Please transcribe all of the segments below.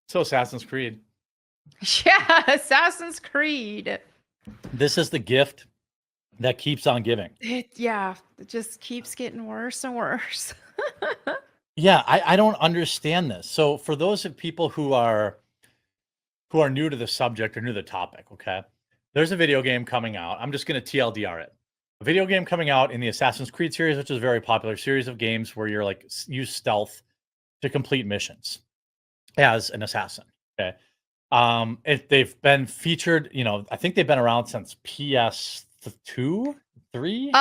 So Assassin's Creed. Yeah, Assassin's Creed. This is the gift that keeps on giving. It just keeps getting worse and worse. Yeah, I don't understand this. So for those of people who are new to the subject or new to the topic, okay, there's a video game coming out. I'm just going to TLDR it. A video game coming out in the Assassin's Creed series, which is a very popular series of games where you're like use stealth to complete missions as an assassin. Okay. If they've been featured, I think they've been around since PS2, 3?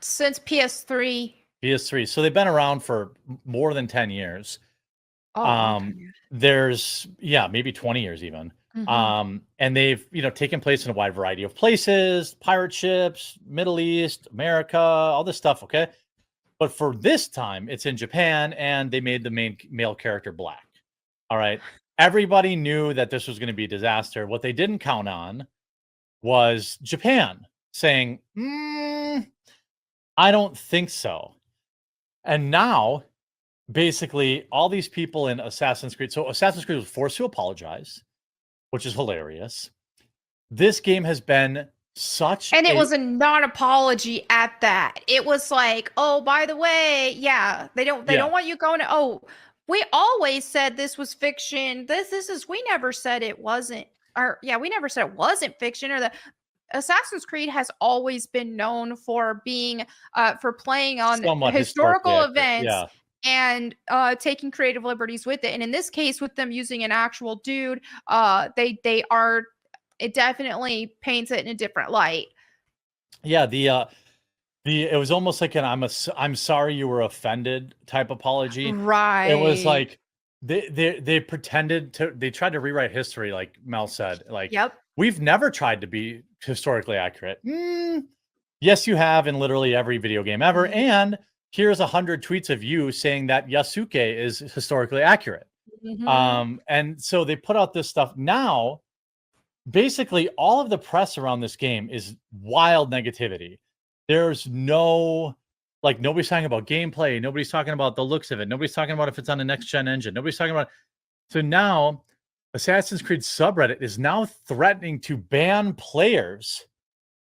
Since PS3. PS3. So they've been around for more than 10 years. Oh, There's maybe 20 years even. Mhm. And they've, taken place in a wide variety of places, pirate ships, Middle East, America, all this stuff, okay? But for this time, it's in Japan, and they made the main male character black. All right. Everybody knew that this was going to be a disaster. What they didn't count on was Japan saying, I don't think so. And now, basically, all these people in Assassin's Creed, so Assassin's Creed was forced to apologize, which is hilarious. This game has been and it was a non-apology at that. It was like, oh, by the way, they don't want you going to, we always said this was fiction. We never said it wasn't, we never said it wasn't fiction. Or the Assassin's Creed has always been known for being for playing on historical events and taking creative liberties with it. And in this case, with them using an actual dude, it definitely paints it in a different light. Yeah, it was almost like an I'm sorry you were offended type apology. Right. It was like they pretended to, they tried to rewrite history, like Mel said. Like, we've never tried to be historically accurate. Yes, you have, in literally every video game ever. And here's 100 tweets of you saying that Yasuke is historically accurate. And so they put out this stuff. Now, basically, all of the press around this game is wild negativity. There's nobody's talking about gameplay. Nobody's talking about the looks of it. Nobody's talking about if it's on a next-gen engine. Nobody's talking about. So now, Assassin's Creed subreddit is now threatening to ban players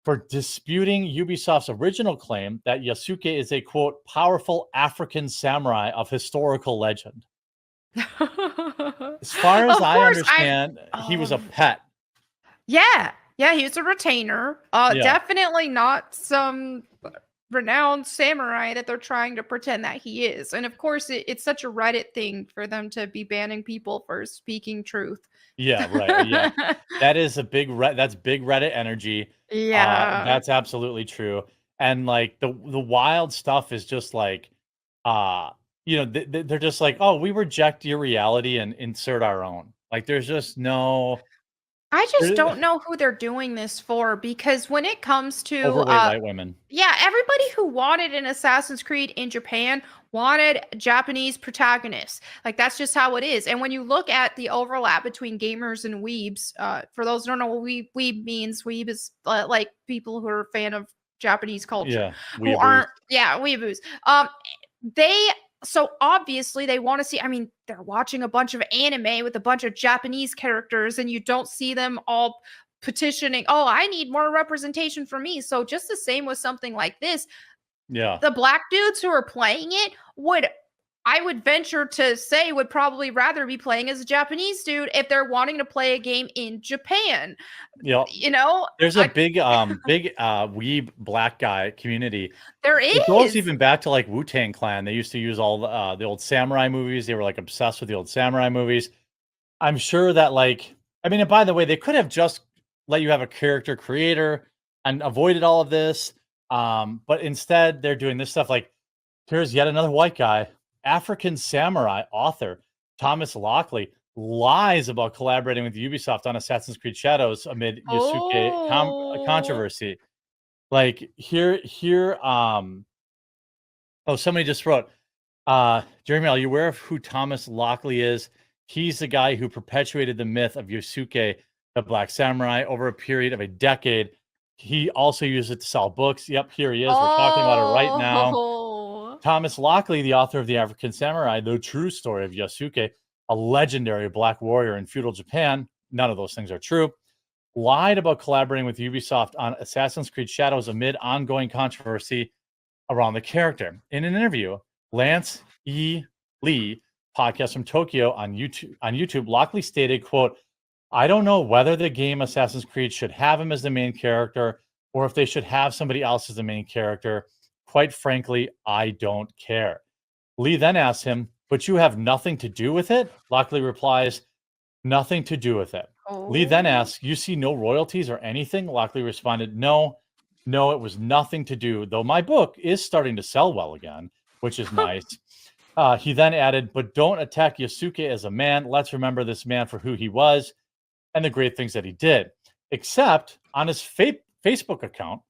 for disputing Ubisoft's original claim that Yasuke is a, quote, powerful African samurai of historical legend. As far as I understand, he was a pet. Yeah, he was a retainer. Definitely not some renowned samurai that they're trying to pretend that he is. And of course, it's such a Reddit thing for them to be banning people for speaking truth. Yeah, right. Yeah, that is that's big Reddit energy. Yeah, that's absolutely true. And like the wild stuff is just like, they're just like, oh, we reject your reality and insert our own. Like, there's just no. I just don't know who they're doing this for, because when it comes to overweight white women, everybody who wanted an Assassin's Creed in Japan wanted Japanese protagonists. Like, that's just how it is. And when you look at the overlap between gamers and weebs, for those who don't know what weeb means, weeb is like people who are a fan of Japanese culture, who aren't weeboos. So obviously they want to see, I mean, they're watching a bunch of anime with a bunch of Japanese characters, and you don't see them all petitioning, oh, I need more representation for me. So just the same with something like this. The black dudes who are playing it I would venture to say, would probably rather be playing as a Japanese dude if they're wanting to play a game in Japan. There's a big weeb black guy community. There is. It goes even back to like Wu-Tang Clan. They used to use all the old samurai movies. They were like obsessed with the old samurai movies. I'm sure that and by the way, they could have just let you have a character creator and avoided all of this. But instead they're doing this stuff. Like, here's yet another white guy. African samurai author Thomas Lockley lies about collaborating with Ubisoft on Assassin's Creed Shadows amid Yasuke controversy. Like, somebody just wrote, Jeremy, are you aware of who Thomas Lockley is? He's the guy who perpetuated the myth of Yasuke, the Black Samurai, over a period of a decade. He also used it to sell books. Yep, here he is. We're talking about it right now. Thomas Lockley, the author of The African Samurai, The True Story of Yasuke, a legendary black warrior in feudal Japan. None of those things are true. Lied about collaborating with Ubisoft on Assassin's Creed Shadows amid ongoing controversy around the character. In an interview, Lance E. Lee, podcast from Tokyo on YouTube, Lockley stated, quote, "I don't know whether the game Assassin's Creed should have him as the main character or if they should have somebody else as the main character. Quite frankly, I don't care." Lee then asks him, "But you have nothing to do with it?" Lockley replies, "Nothing to do with it." Lee then asks, "You see no royalties or anything?" Lockley responded, No, it was nothing to do, though my book is starting to sell well again, which is nice. He then added, "But don't attack Yosuke as a man. Let's remember this man for who he was and the great things that he did." Except on his Facebook account,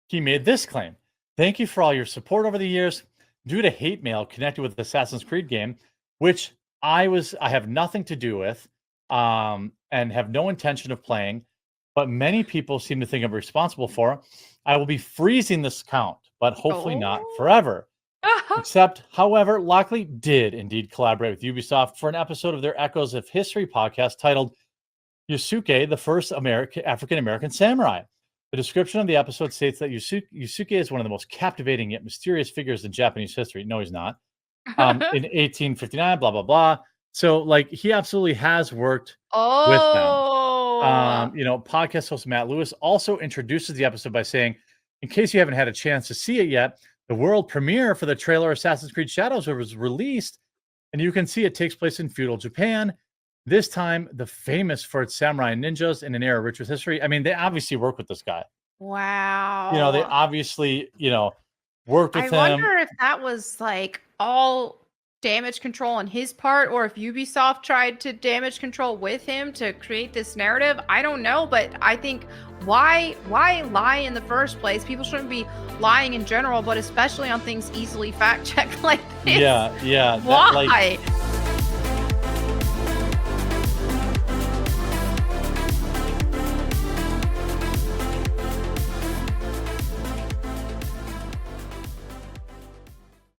he made this claim: "Thank you for all your support over the years. Due to hate mail connected with the Assassin's Creed game, which I have nothing to do with, and have no intention of playing, but many people seem to think I'm responsible for, I will be freezing this account, but hopefully not forever." Except, however, Lockley did indeed collaborate with Ubisoft for an episode of their Echoes of History podcast titled Yosuke, the First African-American Samurai. The description of the episode states that Yosuke is one of the most captivating yet mysterious figures in Japanese history. No, he's not. In 1859, blah, blah, blah. So, like, he absolutely has worked with them. Podcast host Matt Lewis also introduces the episode by saying, "In case you haven't had a chance to see it yet, the world premiere for the trailer Assassin's Creed Shadows was released, and you can see it takes place in feudal Japan. This time, the famous for its samurai and ninjas in an era rich with history." I mean, they obviously work with this guy. Wow. They obviously, worked with him. I wonder if that was like all damage control on his part, or if Ubisoft tried to damage control with him to create this narrative. I don't know, but I think why lie in the first place? People shouldn't be lying in general, but especially on things easily fact checked like this. Yeah. Why?